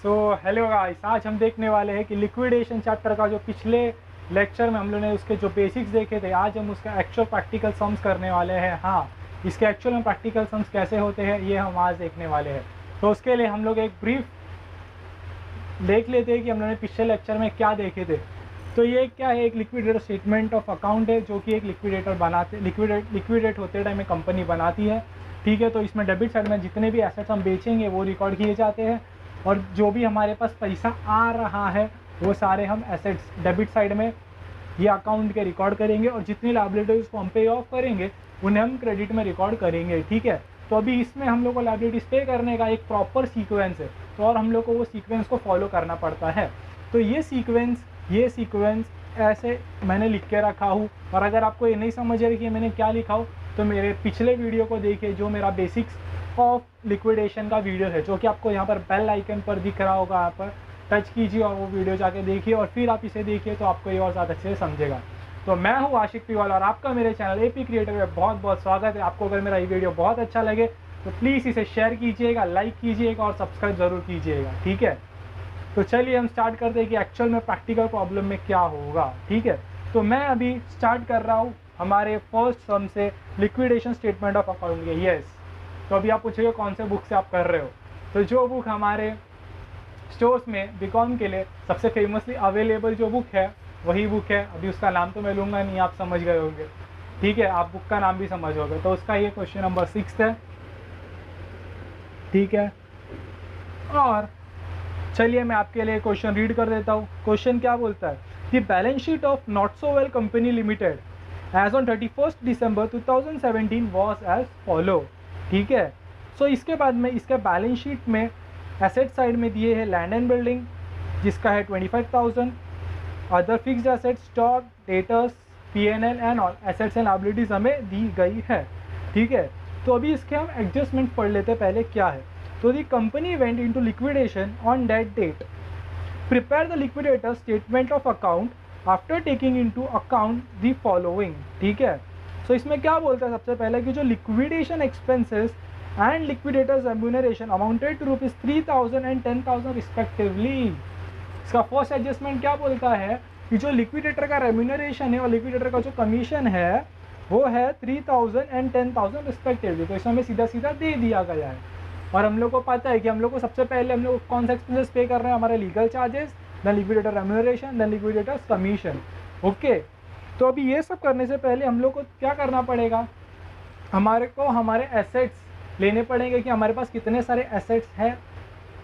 So hello guys, आज हम देखने वाले हैं कि लिक्विडेशन चैप्टर का जो पिछले लेक्चर में हम लोगों ने उसके जो बेसिक्स देखे थे, आज हम उसका एक्चुअल प्रैक्टिकल सम्स करने वाले हैं। हाँ, इसके एक्चुअल में प्रैक्टिकल सम्स कैसे होते हैं ये हम आज देखने वाले हैं। तो उसके लिए हम लोग एक ब्रीफ देख लेते हैं कि हम लोगों ने पिछले लेक्चर में क्या देखे थे। तो ये क्या है, एक लिक्विडेटर स्टेटमेंट ऑफ अकाउंट है जो कि एक लिक्विडेटर बनाते लिक्विडेट होते टाइम में कंपनी बनाती है। ठीक है, तो इसमें डेबिट साइड में जितने भी एसेट्स हम बेचेंगे वो रिकॉर्ड किए जाते हैं और जो भी हमारे पास पैसा आ रहा है वो सारे हम एसेट्स डेबिट साइड में ये अकाउंट के रिकॉर्ड करेंगे और जितनी लायबिलिटीज़ को हम पे ऑफ करेंगे उन्हें हम क्रेडिट में रिकॉर्ड करेंगे। ठीक है, तो अभी इसमें हम लोग को लायबिलिटीज़ पे करने का एक प्रॉपर सीक्वेंस है, तो और हम लोग को वो सीक्वेंस को फॉलो करना पड़ता है। तो ये सीक्वेंस ऐसे मैंने लिख के रखा हूँ, और अगर आपको ये नहीं समझ रही कि मैंने क्या लिखा हो तो मेरे पिछले वीडियो को देखिए, जो मेरा बेसिक्स ऑफ लिक्विडेशन का वीडियो है, जो कि आपको यहाँ पर बेल आइकन पर दिख रहा होगा, यहाँ पर टच कीजिए और वो वीडियो जाके देखिए और फिर आप इसे देखिए तो आपको ये और ज़्यादा अच्छे से समझेगा। तो मैं हूँ आशिक पिवाल और आपका मेरे चैनल एपी क्रिएटर में बहुत बहुत स्वागत है। आपको अगर मेरा ये वीडियो बहुत अच्छा लगे तो प्लीज़ इसे शेयर कीजिएगा, लाइक कीजिएगा और सब्सक्राइब ज़रूर कीजिएगा। ठीक है, तो चलिए हम स्टार्ट करते हैं कि एक्चुअल में प्रैक्टिकल प्रॉब्लम में क्या होगा। ठीक है, तो मैं अभी स्टार्ट कर रहा हूँ हमारे फर्स्ट सम से, लिक्विडेशन स्टेटमेंट ऑफ अकाउंट के। यस, तो अभी आप पूछिए कौन से बुक से आप कर रहे हो। तो जो बुक हमारे स्टोर्स में बीकॉम के लिए सबसे फेमसली अवेलेबल जो बुक है वही बुक है। अभी उसका नाम तो मैं लूँगा नहीं, आप समझ गए होंगे। ठीक है, आप बुक का नाम भी समझोगे। तो उसका ये क्वेश्चन नंबर 6 है। ठीक है, और चलिए मैं आपके लिए क्वेश्चन रीड कर देता हूँ। क्वेश्चन क्या बोलता है कि balance sheet of Not So Well company limited as on 31 December 2017 was as follow. ठीक है, सो इसके बाद में इसके बैलेंस शीट में एसेट साइड में दिए है लैंड एंड बिल्डिंग जिसका है 25,000, other fixed assets, stock, debtors, PNL and all assets and liabilities हमें दी गई है। ठीक है, तो अभी इसके हम एडजस्टमेंट पढ़ लेते हैं पहले क्या है। तो the company went into liquidation on that date, prepare the liquidator statement of account after taking into account the following. ठीक है, सो इसमें क्या बोलता है सबसे पहले कि जो liquidation expenses and liquidators remuneration amounted to ₹3,000 and 10,000 respectively. इसका फर्स्ट एडजस्टमेंट क्या बोलता है कि जो लिक्विडेटर का रेम्यूनरेशन है और लिक्विडेटर का जो कमीशन है वो है 3,000 एंड 10,000 रिस्पेक्टिवली। तो इसमें हमें सीधा सीधा दे दिया गया है और हम लोग को पता है कि हम लोग को सबसे पहले हम लोग कौन सा एक्सपेंसेस पे कर रहे हैं, हमारे legal charges, then liquidator remuneration, then liquidators commission. Okay, तो अभी ये सब करने से पहले हम लोग को क्या करना पड़ेगा, हमारे को हमारे एसेट्स लेने पड़ेंगे कि हमारे पास कितने सारे एसेट्स हैं।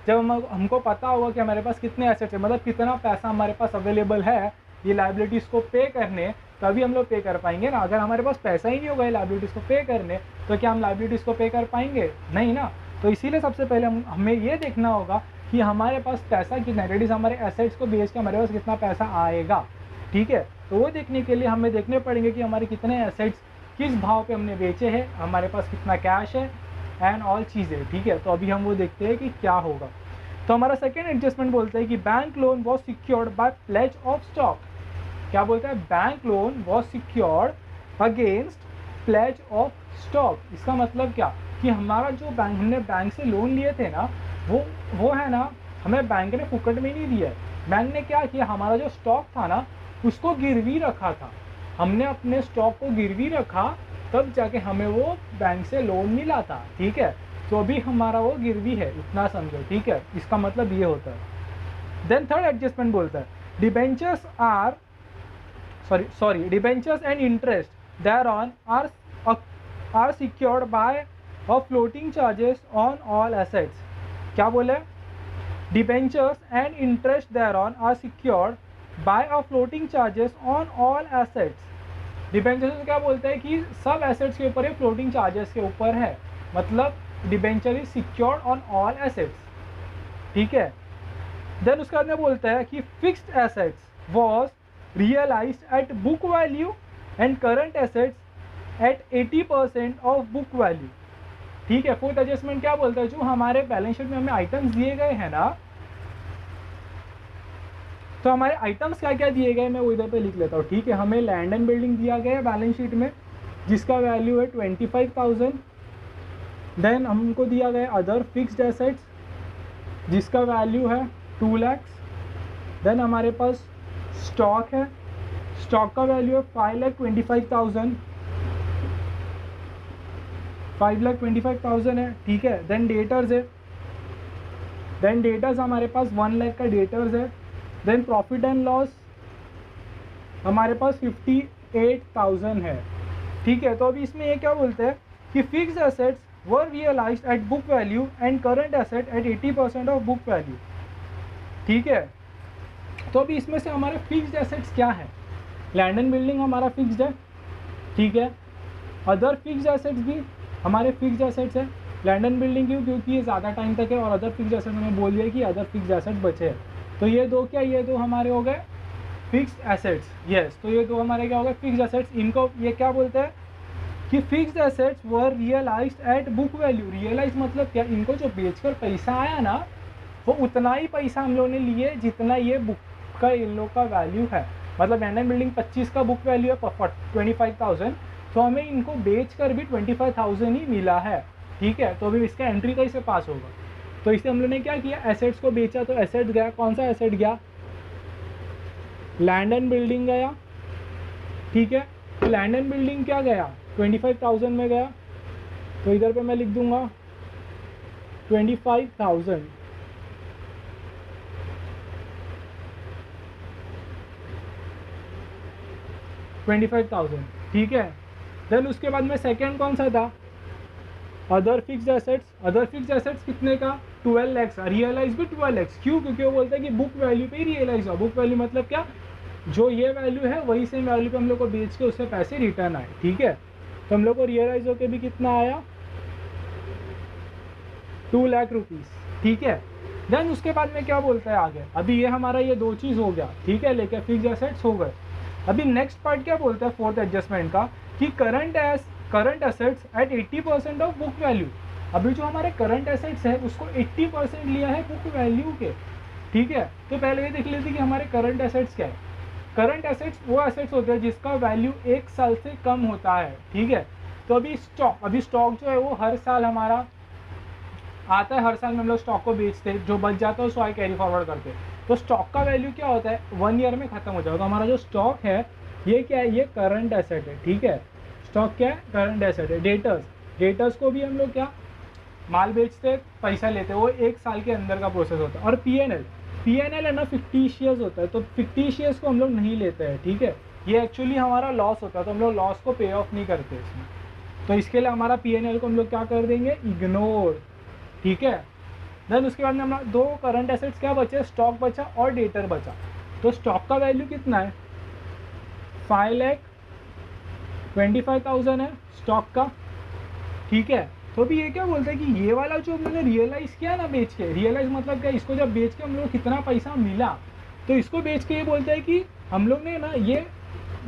जब हमको पता होगा कि हमारे पास कितने एसेट्स हैं, मतलब कितना पैसा हमारे पास अवेलेबल है ये लायबिलिटीज़ को पे करने, तभी हम लोग पे कर पाएंगे ना। अगर हमारे पास पैसा ही नहीं होगा ये लायबिलिटीज़ को पे करने तो क्या हम लायबिलिटीज़ को पे कर पाएंगे? नहीं ना। तो इसीलिए सबसे पहले हमें ये देखना होगा कि हमारे पास पैसा कितना है, डेट हमारे एसेट्स को बेच के हमारे पास कितना पैसा आएगा। ठीक है, तो वो देखने के लिए हमें देखने पड़ेंगे कि हमारे कितने एसेट्स किस भाव पे हमने बेचे हैं, हमारे पास कितना कैश है एंड ऑल चीज़ें। ठीक है, तो अभी हम वो देखते हैं कि क्या होगा। तो हमारा सेकेंड एडजस्टमेंट बोलता है कि bank loan was secured by pledge of stock. क्या बोलता है, bank loan was secured against pledge of stock. इसका मतलब क्या कि हमारा जो बैंक, हमने बैंक से लोन लिए थे ना, वो है ना, हमें बैंक ने फुकट में नहीं दिया है। बैंक ने क्या किया, हमारा जो स्टॉक था ना उसको गिरवी रखा था। हमने अपने स्टॉक को गिरवी रखा तब जाके हमें वो बैंक से लोन मिला था। ठीक है, तो अभी हमारा वो गिरवी है, इतना समझो। ठीक है, इसका मतलब ये होता है। देन थर्ड एडजस्टमेंट बोलता है debentures and interest thereon are secured by a floating charges on all assets। क्या बोले, debentures and interest thereon are secured by a floating charges on all assets। Debentures क्या बोलते हैं कि सब एसेट्स के ऊपर ये फ्लोटिंग चार्जेस के ऊपर है, मतलब debenture is secured on all assets. ठीक है, देन उसके बाद में बोलता है कि fixed assets was realised at book value and current assets at 80% of book value. ठीक है, फोर्थ एडजस्टमेंट क्या बोलता है, जो हमारे बैलेंस शीट में हमें आइटम्स दिए गए हैं ना, तो हमारे आइटम्स क्या क्या दिए गए मैं वो इधर पे लिख लेता हूँ। ठीक है, हमें लैंड एंड बिल्डिंग दिया गया है बैलेंस शीट में जिसका वैल्यू है 25,000। देन हमको दिया गया अदर फिक्स्ड एसेट्स जिसका वैल्यू है 2 लाख। देन हमारे पास स्टॉक है, स्टॉक का वैल्यू है 5,25,000 है, ठीक है। देन डेटर्स है, देन डेटर्स हमारे पास 1 लाख का डेटर्स है। देन प्रॉफिट एंड लॉस हमारे पास 58,000 है, ठीक है। तो अभी इसमें ये क्या बोलते हैं कि fixed assets were realised at book value and current asset at 80% of book value, ठीक है। तो अभी इसमें से हमारे फिक्स्ड एसेट्स क्या है, लैंड एंड बिल्डिंग हमारा फिक्स्ड है, ठीक है। अदर फिक्स्ड एसेट्स भी हमारे फिक्स्ड एसेट्स है। लैंड एंड बिल्डिंग क्यों, क्योंकि ये ज़्यादा टाइम तक है, और अदर फिक्स्ड एसेट मैंने बोल दिया कि अदर फिक्स्ड एसेट बचे हैं। तो ये दो क्या, ये दो हमारे हो गए फिक्स्ड एसेट्स, यस। तो ये दो हमारे क्या हो गए फिक्स्ड एसेट्स। इनको ये क्या बोलते हैं कि fixed assets were realised at book value. Realise मतलब क्या, इनको जो बेचकर पैसा आया ना, वो उतना ही पैसा हम लोगों ने लिए जितना ये बुक का इन लोग का वैल्यू है। मतलब लैंड एंड बिल्डिंग 25 का बुक वैल्यू है 25,000, तो हमें इनको बेच कर भी 25,000 ही मिला है, ठीक है। तो अभी इसका एंट्री कैसे पास होगा, तो इसे हम लोग ने क्या किया, एसेट्स को बेचा, तो एसेट गया, कौन सा एसेट गया, लैंड एंड बिल्डिंग गया, ठीक है। तो लैंड एंड बिल्डिंग क्या गया, 25,000 में गया, तो इधर पे मैं लिख दूंगा 25,000, ठीक है। देन उसके बाद में सेकेंड कौन सा था, other fixed assets. Other fixed assets कितने का, 12 लाख। रियलाइज भी 12 लाख, क्यों, क्योंकि वो बोलते हैं कि बुक वैल्यू पे ही रियलाइज हुआ। बुक वैल्यू मतलब क्या, जो ये वैल्यू है वही सेम वैल्यू पे हम लोग को बेच के उससे पैसे रिटर्न आए, ठीक है। तो हम लोग को रियलाइज होके भी कितना आया, 2 लाख रुपीज़, ठीक है। देन उसके बाद में क्या बोलता है आगे, अभी ये हमारा ये दो चीज़ हो गया, ठीक है, लेके फिक्स्ड एसेट्स हो गए। अभी नेक्स्ट पार्ट क्या बोलता है फोर्थ एडजस्टमेंट का, कि current assets at 80% of book value. अभी जो हमारे करंट एसेट्स है उसको 80% लिया है बुक वैल्यू के, ठीक है। तो पहले ये देख लेते कि हमारे करंट एसेट्स क्या है। करंट एसेट्स वो एसेट्स होते हैं जिसका वैल्यू 1 साल से कम होता है, ठीक है। तो अभी स्टॉक जो है वो हर साल हमारा आता है, हर साल में हम लोग स्टॉक को बेचते हैं, जो बच जाता है उसको आगे कैरी फॉरवर्ड करते हैं। तो स्टॉक का वैल्यू क्या होता है, 1 ईयर में खत्म हो जाएगा। तो हमारा जो स्टॉक है ये क्या है, ये करंट एसेट है, ठीक है। स्टॉक क्या है, करंट एसेट है। डेटर्स को भी हम लोग क्या, माल बेचते पैसा लेते हैं, वो 1 साल के अंदर का प्रोसेस होता है। और पीएनएल है ना, फिक्टिशियस होता है, तो फिक्टिशियस को हम लोग नहीं लेते हैं, ठीक है। ये एक्चुअली हमारा लॉस होता है, तो हम लोग लॉस को पे ऑफ नहीं करते इसमें। तो इसके लिए हमारा पीएनएल को हम लोग क्या कर देंगे, इग्नोर, ठीक है। देन उसके बाद में हमारा दो करंट एसेट्स क्या बचे, स्टॉक बचा और डेटर बचा। तो स्टॉक का वैल्यू कितना है, 5,25,000 है स्टॉक का, ठीक है। तो भी ये क्या बोलते हैं कि ये वाला जो हमने रियलाइज़ किया ना बेच के, रियलाइज मतलब क्या, इसको जब बेच के हम लोग कितना पैसा मिला, तो इसको बेच के ये बोलते हैं कि हम लोग ने ना ये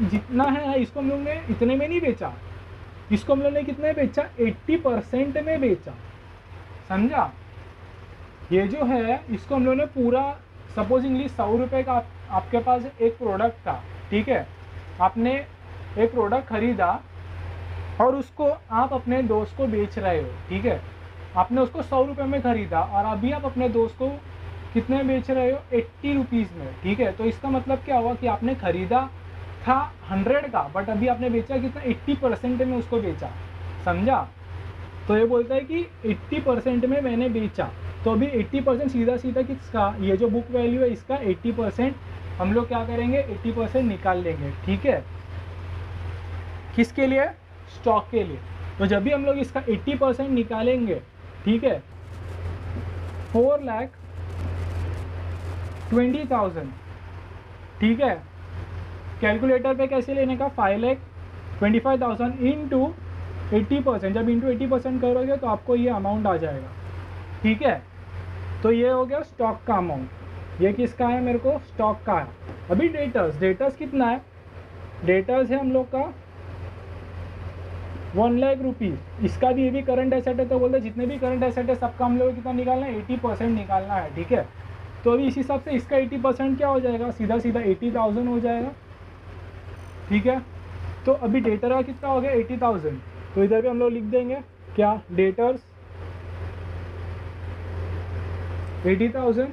जितना है इसको हम लोग ने इतने में नहीं बेचा, इसको हम लोग ने कितने बेचा, 80% में बेचा, समझा। ये जो है इसको हम लोग ने पूरा, सपोजिंगली 100 रुपये का आपके पास एक प्रोडक्ट था, ठीक है। आपने एक प्रोडक्ट खरीदा और उसको आप अपने दोस्त को बेच रहे हो, ठीक है। आपने उसको 100 रुपये में ख़रीदा और अभी आप अपने दोस्त को कितने में बेच रहे हो, 80 रुपीज़ में, ठीक है। तो इसका मतलब क्या हुआ कि आपने ख़रीदा था 100 का, बट अभी आपने बेचा कितना, 80% में उसको बेचा, समझा। तो ये बोलता है कि 80% में मैंने बेचा। तो अभी 80% सीधा सीधा किसका, ये जो बुक वैल्यू है इसका 80% हम लोग क्या करेंगे, 80% निकाल लेंगे, ठीक है। किसके लिए, स्टॉक के लिए। तो जब भी हम लोग इसका 80% निकालेंगे, ठीक है, 4,20,000, ठीक है। कैलकुलेटर पे कैसे लेने का, 5,25,000 इंटू 80%, जब इंटू 80% करोगे तो आपको ये अमाउंट आ जाएगा, ठीक है। तो ये हो गया स्टॉक का अमाउंट। ये किसका है, मेरे को स्टॉक का है। अभी डेटर्स कितना है, डेटर्स है हम लोग का 1 लाख रुपीज़। इसका भी, ये भी करंट एसेट है, तो बोलते जितने भी करंट एसेट है सबका हम लोग कितना निकालना है, 80% निकालना है, ठीक है। तो अभी इस हिसाब से इसका 80% क्या हो जाएगा, सीधा सीधा 80,000 हो जाएगा, ठीक है। तो अभी डेटर का कितना हो गया, 80,000। तो इधर भी हम लोग लिख देंगे क्या, डेटर्स 80,000।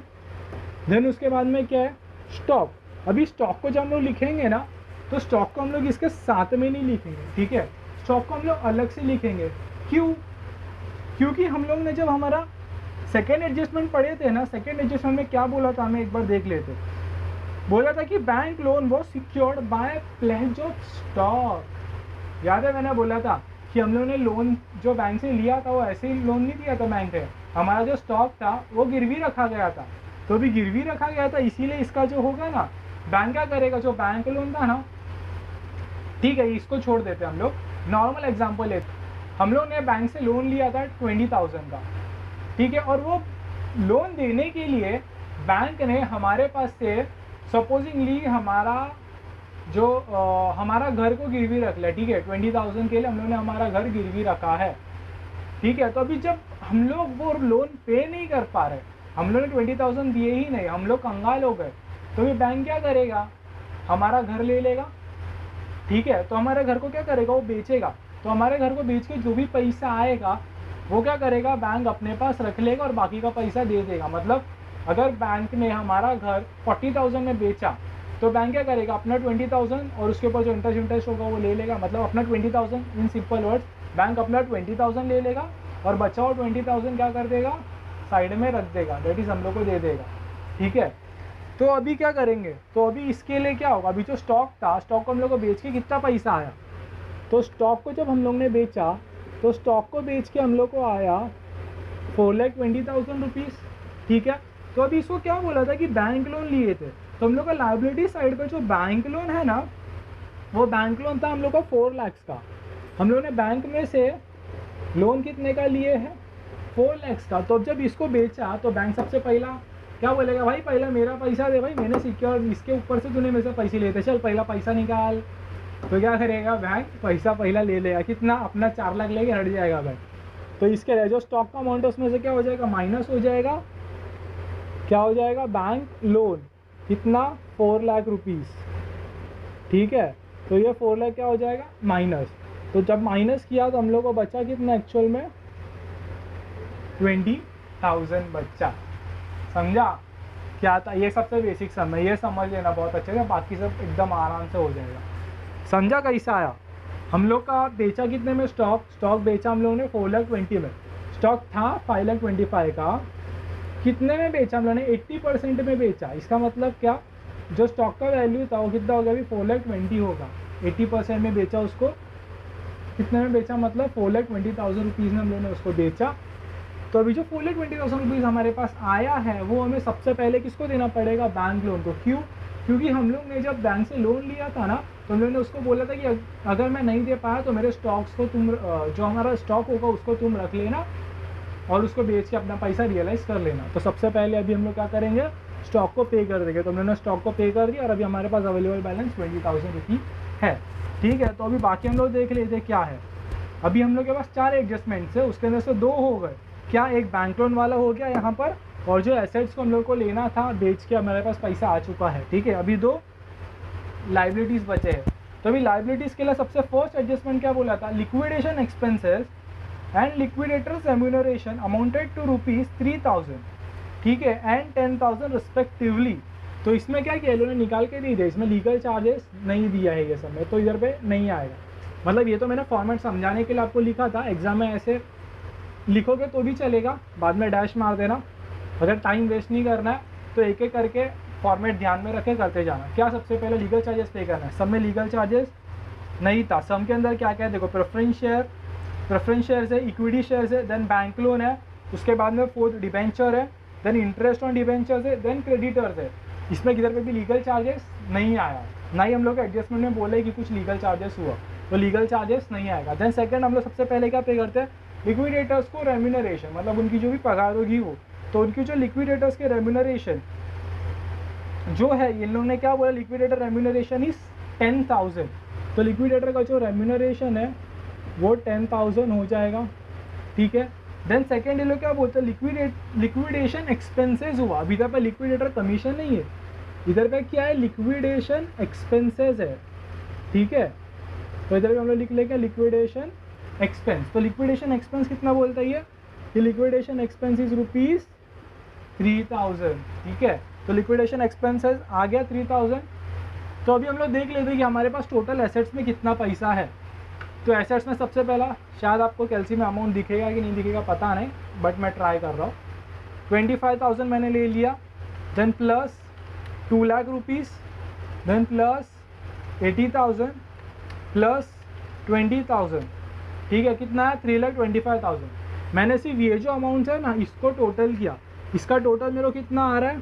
देन उसके बाद में क्या है, स्टॉक। अभी स्टॉक को जब हम लोग लिखेंगे ना, तो स्टॉक को हम लोग इसके साथ में नहीं लिखेंगे, ठीक है, स्टॉक को हम लोग अलग से लिखेंगे। क्यों? क्योंकि हम लोग ने जब हमारा सेकेंड एडजस्टमेंट पढ़े थे ना, सेकेंड एडजस्टमेंट में क्या बोला था, हमें एक बार देख लेते। बोला था कि bank loan was secured by pledge of stock. याद है मैंने बोला था कि हम लोगों ने लोन जो बैंक से लिया था वो ऐसे ही लोन नहीं दिया था बैंक ने, हमारा जो स्टॉक था वो गिरवी रखा गया था। तो अभी गिरवी रखा गया था, इसीलिए इसका जो होगा ना, बैंक क्या करेगा, जो बैंक लोन था ना, ठीक है इसको छोड़ देते हम लोग, नॉर्मल एग्जांपल लेते। हम लोग ने बैंक से लोन लिया था 20,000 का, ठीक है, और वो लोन देने के लिए बैंक ने हमारे पास से सपोजिंगली हमारा जो हमारा घर को गिरवी रख लिया, ठीक है, 20,000 के लिए हम लोग ने हमारा घर गिरवी रखा है, ठीक है। तो अभी जब हम लोग वो लोन पे नहीं कर पा रहे, हम लोग ने 20,000 दिए ही नहीं, हम लोग कंगाल हो गए, तो अभी बैंक क्या करेगा, हमारा घर ले लेगा, ठीक है। तो हमारे घर को क्या करेगा, वो बेचेगा। तो हमारे घर को बेच के जो भी पैसा आएगा वो क्या करेगा, बैंक अपने पास रख लेगा और बाकी का पैसा दे देगा। मतलब अगर बैंक ने हमारा घर 40,000 में बेचा, तो बैंक क्या करेगा, अपना 20,000 और उसके ऊपर जो इंटरेस्ट होगा वो ले लेगा। मतलब अपना 20,000, इन सिंपल वर्ड्स, बैंक अपना 20,000 ले लेगा और बचा हुआ 20,000 क्या कर देगा, साइड में रख देगा, दैट इज हम लोग को दे देगा, ठीक है। तो अभी क्या करेंगे, तो अभी इसके लिए क्या होगा, अभी जो स्टॉक था, स्टॉक को हम लोग को बेच के कितना पैसा आया, तो स्टॉक को जब हम लोग ने बेचा, तो स्टॉक को बेच के हम लोग को आया 4,20,000 रुपीज़, ठीक है। तो अभी इसको क्या बोला था कि बैंक लोन लिए थे, तो हम लोग का लाइबिलिटी साइड पर जो बैंक लोन है ना, वो बैंक लोन था हम लोग का 4 लाख का। हम लोग ने बैंक में से लोन कितने का लिए है, 4 लाख का। तो अब जब इसको बेचा, तो बैंक सबसे पहला क्या बोलेगा, भाई पहला मेरा पैसा दे, भाई मैंने सिक्योर, इसके ऊपर से तूने मेरे से पैसे लिए थे, चल पहला पैसा निकाल। तो क्या करेगा बैंक, पैसा पहला ले लेगा, कितना, अपना 4 लाख लेके हट जाएगा बैंक। तो इसके जो स्टॉक का अमाउंट है उसमें से क्या हो जाएगा, माइनस हो जाएगा, क्या हो जाएगा, बैंक लोन कितना, 4 लाख रुपीज़, ठीक है। तो ये 4 लाख क्या हो जाएगा, माइनस। तो जब माइनस किया तो हम लोग को बचा कितना, एक्चुअल में 20,000 बचा। समझा क्या था, ये सबसे बेसिक सम है, ये समझ लेना बहुत अच्छे से, बाकी सब एकदम आराम से हो जाएगा। समझा कैसा आया। हम लोग का बेचा कितने में, स्टॉक बेचा हम लोगों ने 4,20,000 में, स्टॉक था 5,25,000 का, कितने में बेचा हम लोगों ने, 80% में बेचा। इसका मतलब क्या, जो स्टॉक का वैल्यू था वो कितना हो गया, अभी 4,20,000 होगा, 80% में बेचा उसको, कितने में बेचा, मतलब 4,20,000 रुपीज़ में हम लोगों ने उसको बेचा। तो अभी जो 4,20,000 रुपीज़ हमारे पास आया है, वो हमें सबसे पहले किसको देना पड़ेगा, बैंक लोन को। क्यों? क्योंकि हम लोग ने जब बैंक से लोन लिया था ना, तो हम लोग ने उसको बोला था कि अगर मैं नहीं दे पाया तो मेरे स्टॉक्स को तुम, जो हमारा स्टॉक होगा उसको तुम रख लेना और उसको बेच के अपना पैसा रियलाइज़ कर लेना। तो सबसे पहले अभी हम लोग क्या करेंगे, स्टॉक को पे कर देंगे। तो हम लोगों ने स्टॉक को पे कर दिया और अभी हमारे पास अवेलेबल बैलेंस 20,000 रुपीज़ है, ठीक है। तो अभी बाकी हम लोग देख लेते क्या है। अभी हम लोग के पास 4 एडजस्टमेंट्स है, उसके अंदर से 2 हो गए। क्या, एक बैंक लोन वाला हो गया यहाँ पर, और जो एसेट्स को हम लोग को लेना था बेच के हमारे पास पैसा आ चुका है, ठीक है। अभी 2 लाइबिलिटीज़ बचे हैं। तो अभी लाइबिलिटीज़ के लिए सबसे फर्स्ट एडजस्टमेंट क्या बोला था, liquidation expenses and liquidators remuneration amounted to ₹3,000, ठीक है, एंड 10,000 रिस्पेक्टिवली। तो इसमें क्या किया, इन्होंने निकाल के दी दिया, इसमें लीगल चार्जेस नहीं दिया है ये सब में, तो इधर पे नहीं आएगा। मतलब ये तो मैंने फॉर्मेट समझाने के लिए आपको लिखा था, एग्जाम में ऐसे लिखोगे तो भी चलेगा, बाद में डैश मार देना। अगर टाइम वेस्ट नहीं करना है तो एक एक करके फॉर्मेट ध्यान में रखे करते जाना। क्या, सबसे पहले लीगल चार्जेस पे करना है, सब में लीगल चार्जेस नहीं था। सम के अंदर क्या क्या है देखो, प्रेफरेंस शेयर है, इक्विटी शेयर है, देन बैंक लोन है, उसके बाद में 4th डिबेंचर है, देन इंटरेस्ट ऑन डिबेंचर है, देन क्रेडिटर्स है। इसमें किधर पे भी लीगल चार्जेस नहीं आया, ना ही हम लोग एडजस्टमेंट में बोले कि कुछ लीगल चार्जेस हुआ, तो लीगल चार्जेस नहीं आएगा। देन सेकंड हम लोग सबसे पहले क्या पे करते हैं, लिक्विडेटर्स को रेम्यूनरेशन, मतलब उनकी जो भी पगार होगी वो, तो उनकी जो लिक्विडेटर्स के रेम्यूनरेशन जो है, इन लोगों ने क्या बोला, लिक्विडेटर रेम्यूनरेशन इज 10,000। तो लिक्विडेटर का जो रेम्यूनरेशन है वो 10,000 हो जाएगा, ठीक है। देन सेकेंड ये लोग क्या बोलते हैं, लिक्विडेशन एक्सपेंसेस हुआ। अभी इधर पर लिक्विडेटर कमीशन नहीं है, इधर पे क्या है, लिक्विडेशन एक्सपेंसेस है, ठीक है। तो इधर भी हम लोग लिख लेंगे लिक्विडेशन एक्सपेंस। तो लिक्विडेशन एक्सपेंस कितना बोलता है ये, कि लिक्विडेशन एक्सपेंस इज 3000, ठीक है। तो लिक्विडेशन एक्सपेंसेस आ गया 3000। तो अभी हम लोग देख लेते हैं कि हमारे पास टोटल एसेट्स में कितना पैसा है। तो एसेट्स में सबसे पहला, शायद आपको कैलसी में अमाउंट दिखेगा कि नहीं दिखेगा पता नहीं, बट मैं ट्राई कर रहा हूँ। 25,000 मैंने ले लिया, then plus 2 lakh rupees, then plus 80,000 plus 20,000, ठीक है। कितना है? 3,25,000। मैंने सिर्फ ये जो अमाउंट है ना इसको टोटल किया, इसका टोटल मेरे को कितना आ रहा है?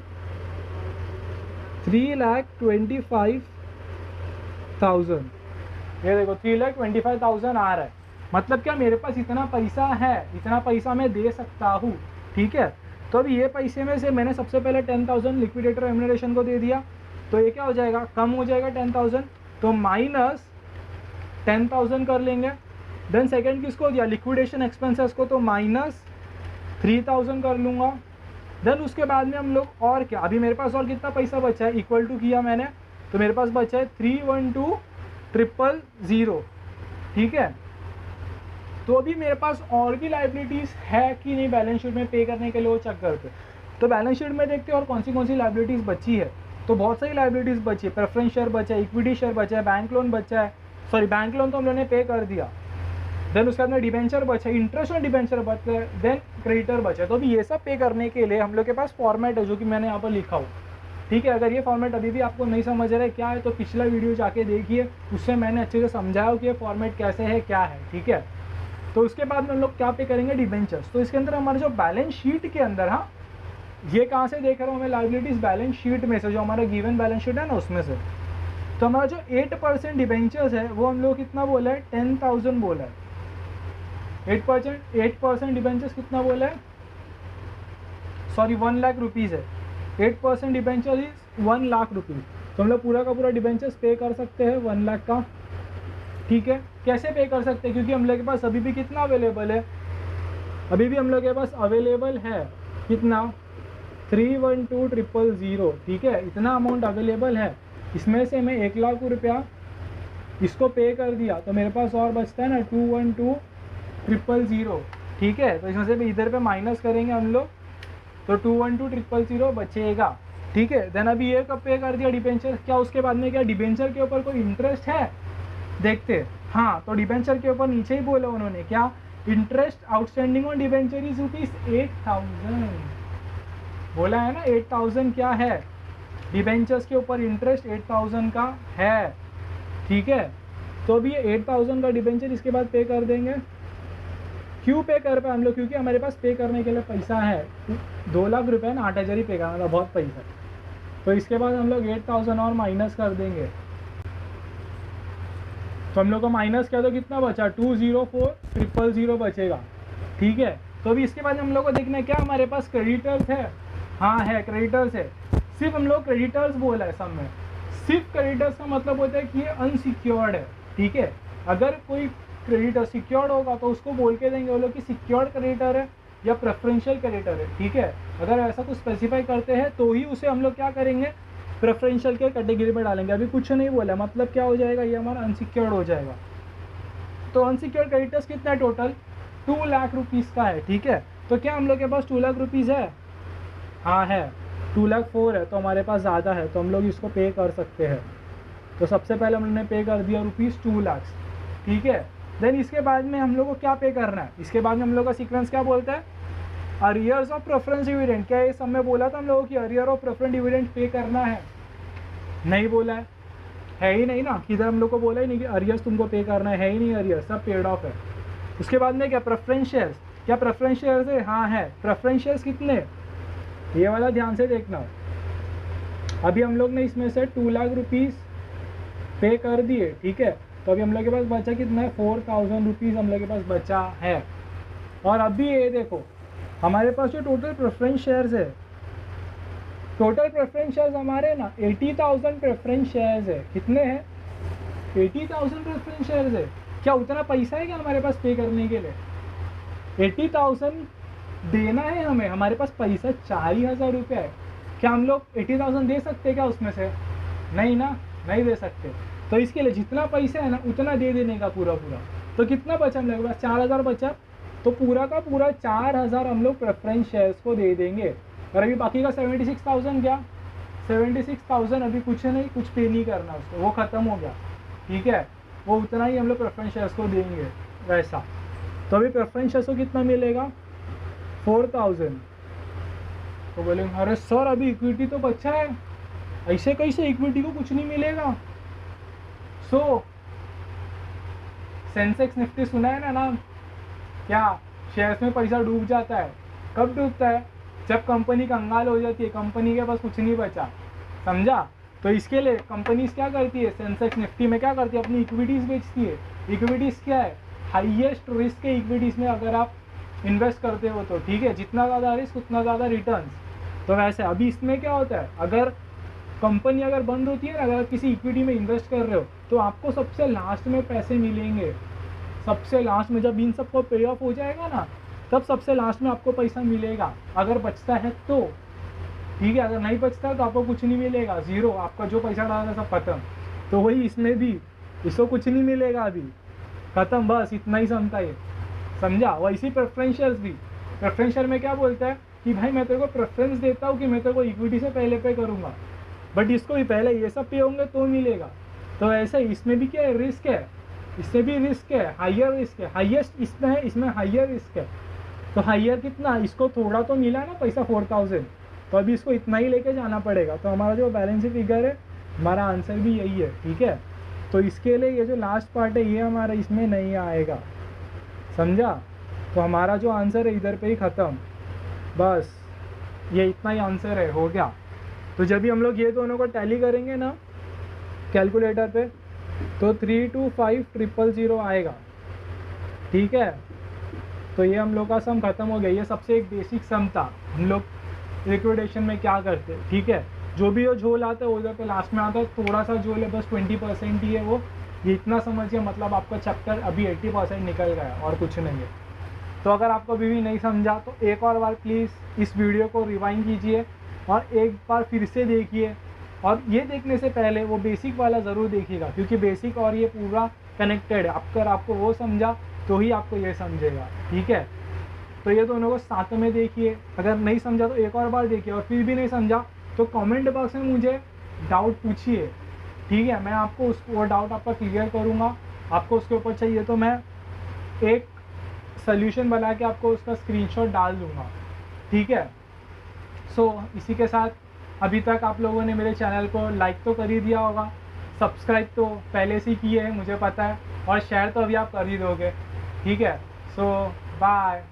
3,25,000। ये देखो 3,25,000 आ रहा है। मतलब क्या, मेरे पास इतना पैसा है, इतना पैसा मैं दे सकता हूँ, ठीक है। तो अभी ये पैसे में से मैंने सबसे पहले 10,000 लिक्विडेटर रेम्युनरेशन को दे दिया, तो ये क्या हो जाएगा? कम हो जाएगा 10,000, तो माइनस 10,000 कर लेंगे। देन सेकंड किसको दिया? लिक्विडेशन एक्सपेंसेस को, तो माइनस 3,000 कर लूँगा। देन उसके बाद में हम लोग और क्या, अभी मेरे पास और कितना पैसा बचा है? इक्वल टू किया मैंने, तो मेरे पास बचा है 312,000, ठीक है। तो अभी मेरे पास और भी लाइबिलिटीज़ है कि नहीं बैलेंस शीट में पे करने के लिए, वो चेक करते। तो बैलेंस शीट में देखते हैं और कौन सी लाइबिलिटीज़ बची है। तो बहुत सारी लाइबिलिटीज़ बची है। प्रेफरेंस शेयर बचा है, इक्विटी शेयर बचा है, बैंक लोन बचा है, सॉरी बैंक लोन तो हम लोगों ने पे कर दिया। देन उसके बाद में डिबेंचर बचा है, इंटरेस्ट ऑन डिबेंचर बचा है, देन क्रेडिटर बचा है। तो अभी ये सब पे करने के लिए हम लोग के पास फॉर्मेट है जो कि मैंने यहाँ पर लिखा हूँ, ठीक है। अगर ये फॉर्मेट अभी भी आपको नहीं समझ रहा है क्या है, तो पिछला वीडियो जाके देखिए, उससे मैंने अच्छे से समझाया कि ये फॉर्मेट कैसे है, क्या है, ठीक है। तो उसके बाद में हम लोग क्या पे करेंगे? डिबेंचर्स। तो इसके अंदर हमारे जो बैलेंस शीट के अंदर, हाँ ये कहाँ से देख रहा हूँ मैं? लाइबिलिटीज़ बैलेंस शीट में से, जो हमारा गिवन बैलेंस शीट है ना उसमें से। तो हमारा जो 8% डिबेंचर्स है वो हम लोग कितना बोला है? 10,000 बोला है। 8% डिबेंचर्स कितना बोला है? सॉरी 1 लाख रुपीज़ है। 8% डिबेंचर इज 1 लाख रुपीज़। तो हम लोग पूरा का पूरा डिबेंचर्स पे कर सकते हैं 1 लाख का, ठीक है। कैसे पे कर सकते हैं? क्योंकि हम लोग के पास अभी भी कितना अवेलेबल है? अभी भी हम लोग के पास अवेलेबल है कितना? 312,000, ठीक है। इतना अमाउंट अवेलेबल है। इसमें से मैं 1 लाख रुपया इसको पे कर दिया, तो मेरे पास और बचता है ना 212,000, ठीक है। तो इसमें से भी इधर पे माइनस करेंगे हम लोग, तो 212,000 बचेगा, ठीक है। देन अभी ये कब पे कर दिया डिबेंचर? क्या उसके बाद में क्या डिबेंचर के ऊपर कोई इंटरेस्ट है? देखते, हाँ। तो डिबेंचर के ऊपर नीचे ही बोला उन्होंने क्या? Interest outstanding on debenture is ₹8,000 बोला है ना। 8,000 क्या है? डिबेंचर्स के ऊपर इंटरेस्ट 8,000 का है, ठीक है। तो अभी ये 8,000 का डिबेंचर इसके बाद पे कर देंगे। क्यों पे कर पाए हम लोग? क्योंकि हमारे पास पे करने के लिए पैसा है। 2 लाख रुपए ना, 8,000 ही पे करना था, बहुत पैसा। तो इसके बाद हम लोग 8,000 और माइनस कर देंगे। तो हम लोग को माइनस किया तो कितना बचा? 204,000 बचेगा, ठीक है। तो अभी इसके बाद हम लोग को देखना है क्या हमारे पास क्रेडिटर्स है? हाँ है, क्रेडिटर्स है। सिर्फ हम लोग क्रेडिटर्स बोला है सब में। सिर्फ क्रेडिटर्स का मतलब होता है कि ये अनसिक्योर्ड है, ठीक है। अगर कोई क्रेडिटर सिक्योर्ड होगा तो उसको बोल के देंगे वो लोग कि सिक्योर्ड क्रेडिटर है या प्रेफरेंशियल क्रेडिटर है, ठीक है। अगर ऐसा कुछ स्पेसिफाई करते हैं तो ही उसे हम लोग क्या करेंगे? प्रेफरेंशियल के कैटेगरी में डालेंगे। अभी कुछ नहीं बोला, मतलब क्या हो जाएगा? ये हमारा अनसिक्योर्ड हो जाएगा। तो अनसिक्योर्ड क्रेडिटर्स कितना है टोटल? 2 लाख रुपीज़ का है, ठीक है। तो क्या हम लोग के पास 2 लाख रुपीज़ है? हाँ है। 2,04,000 है, तो हमारे पास ज़्यादा है, तो हम लोग इसको पे कर सकते हैं। तो सबसे पहले हमने पे कर दिया ₹2 लाख, ठीक है। देन इसके बाद में हम लोग को क्या पे करना है? इसके बाद में हम लोग का सीक्वेंस क्या बोलता है? Arrears of preference dividend. क्या ये सब में बोला था हम लोगों की arrear of preference dividend pay करना है? नहीं बोला है ही नहीं ना। किधर हम लोग को बोला ही नहीं कि अरियर्स तुमको पे करना है ही नहीं, अरियर्स सब पेड ऑफ है। उसके बाद में क्या? Preference shares. क्या प्रेफरेंस शेयर्स है? हाँ है। प्रेफरेंस शेयर्स कितने? ये वाला ध्यान से देखना। अभी हम लोग ने इसमें से 2 लाख रुपीज़ पे कर दिए, ठीक है। तो अभी हम लोग के पास बचा कितना है? 4,000 रुपीज़ हम लोग के पास बचा है। और अभी ये देखो हमारे पास जो टोटल प्रेफरेंस शेयर्स है, टोटल प्रेफरेंस शेयर्स हमारे ना 80,000 प्रेफरेंस शेयर्स है। कितने हैं? 80,000 प्रेफरेंस शेयर्स है। क्या उतना पैसा है क्या हमारे पास पे करने के लिए? 80,000 देना है हमें, हमारे पास पैसा 4,000 रुपये है। क्या हम लोग 80,000 दे सकते हैं क्या उसमें से? नहीं ना, नहीं दे सकते। तो इसके लिए जितना पैसा है ना उतना दे देने का पूरा पूरा। तो कितना बचा हम लोग के पास? 4,000 बचा। तो पूरा का पूरा 4,000 हम लोग प्रेफरेंस शेयर्स को दे देंगे, और अभी बाकी का 76,000 क्या, 76,000 अभी कुछ नहीं, कुछ पे नहीं करना उसको, वो ख़त्म हो गया, ठीक है। वो उतना ही हम लोग प्रेफरेंस शेयर्स को देंगे वैसा। तो अभी प्रेफरेंस शेयर्स को कितना मिलेगा, 4,000। तो बोलेंगे अरे सर अभी इक्विटी तो बचा है, ऐसे कैसे इक्विटी को कुछ नहीं मिलेगा। सो सेंसेक्स निफ्टी सुना है ना नाम, क्या शेयर्स में पैसा डूब जाता है, कब डूबता है, जब कंपनी कंगाल हो जाती है, कंपनी के पास कुछ नहीं बचा, समझा। तो इसके लिए कंपनीज क्या करती है, सेंसेक्स निफ्टी में क्या करती है, अपनी इक्विटीज़ बेचती है। इक्विटीज़ क्या है, हाईएस्ट रिस्क के इक्विटीज़ में अगर आप इन्वेस्ट करते हो तो ठीक है, जितना ज़्यादा रिस्क उतना ज़्यादा रिटर्न्स। तो वैसे अभी इसमें क्या होता है, अगर कंपनी अगर बंद होती है ना, अगर आप किसी इक्विटी में इन्वेस्ट कर रहे हो तो आपको सबसे लास्ट में पैसे मिलेंगे, सबसे लास्ट में जब इन सबको पे ऑफ हो जाएगा ना, तब सबसे लास्ट में आपको पैसा मिलेगा, अगर बचता है तो ठीक है, अगर नहीं बचता है तो आपको कुछ नहीं मिलेगा, ज़ीरो, आपका जो पैसा डाला था सब खत्म। तो वही इसमें भी, इसको कुछ नहीं मिलेगा अभी, ख़त्म, बस इतना ही समझता है, समझा। वैसे प्रेफरेंस शेयर्स भी, प्रेफरेंस शेयर में क्या बोलता है कि भाई मैं तेरे को प्रेफरेंस देता हूँ कि मैं तेरे को इक्विटी से पहले पे करूँगा, बट इसको भी पहले ये सब पे होंगे तो मिलेगा। तो ऐसे इसमें भी क्या है, रिस्क है, इसमें भी रिस्क है, हाइयर रिस्क है, हाईएस्ट इसमें है, इसमें हाइयर रिस्क है। तो हाइयर कितना, इसको थोड़ा तो मिला ना पैसा 4,000, तो अभी इसको इतना ही लेके जाना पड़ेगा। तो हमारा जो बैलेंस शीट फिगर है, हमारा आंसर भी यही है, ठीक है। तो इसके लिए ये जो लास्ट पार्ट है ये हमारा इसमें नहीं आएगा, समझा। तो हमारा जो आंसर है इधर पे ही ख़त्म, बस ये इतना ही आंसर है, हो गया। तो जब भी हम लोग ये दोनों को टैली करेंगे ना कैलकुलेटर पे, तो 325,000 आएगा, ठीक है। तो ये हम लोग का सम ख़त्म हो गया, ये सबसे एक बेसिक सम था, हम लोग लिक्विडेशन में क्या करते हैं, ठीक है। जो भी वो झोल आता है उधर पे लास्ट में आता है, थोड़ा सा झोल है, बस 20% ही है वो, ये इतना समझिए, मतलब आपका चैप्टर अभी 80% निकल गया और कुछ नहीं है। तो अगर आपको अभी भी नहीं समझा तो एक और बार प्लीज़ इस वीडियो को रिवाइंड कीजिए और एक बार फिर से देखिए, और ये देखने से पहले वो बेसिक वाला ज़रूर देखिएगा, क्योंकि बेसिक और ये पूरा कनेक्टेड है। अगर आपको वो समझा तो ही आपको ये समझेगा, ठीक है। तो ये दोनों को साथ में देखिए, अगर नहीं समझा तो एक और बार देखिए, और फिर भी नहीं समझा तो कमेंट बॉक्स में मुझे डाउट पूछिए, ठीक है। मैं आपको वो डाउट आपका क्लियर करूँगा। आपको उसके ऊपर चाहिए तो मैं एक सल्यूशन बना के आपको उसका स्क्रीनशॉट डाल दूँगा, ठीक है। सो इसी के साथ अभी तक आप लोगों ने मेरे चैनल को लाइक तो कर ही दिया होगा, सब्सक्राइब तो पहले से ही किए है मुझे पता है, और शेयर तो अभी आप कर ही दोगे, ठीक है। सो बाय।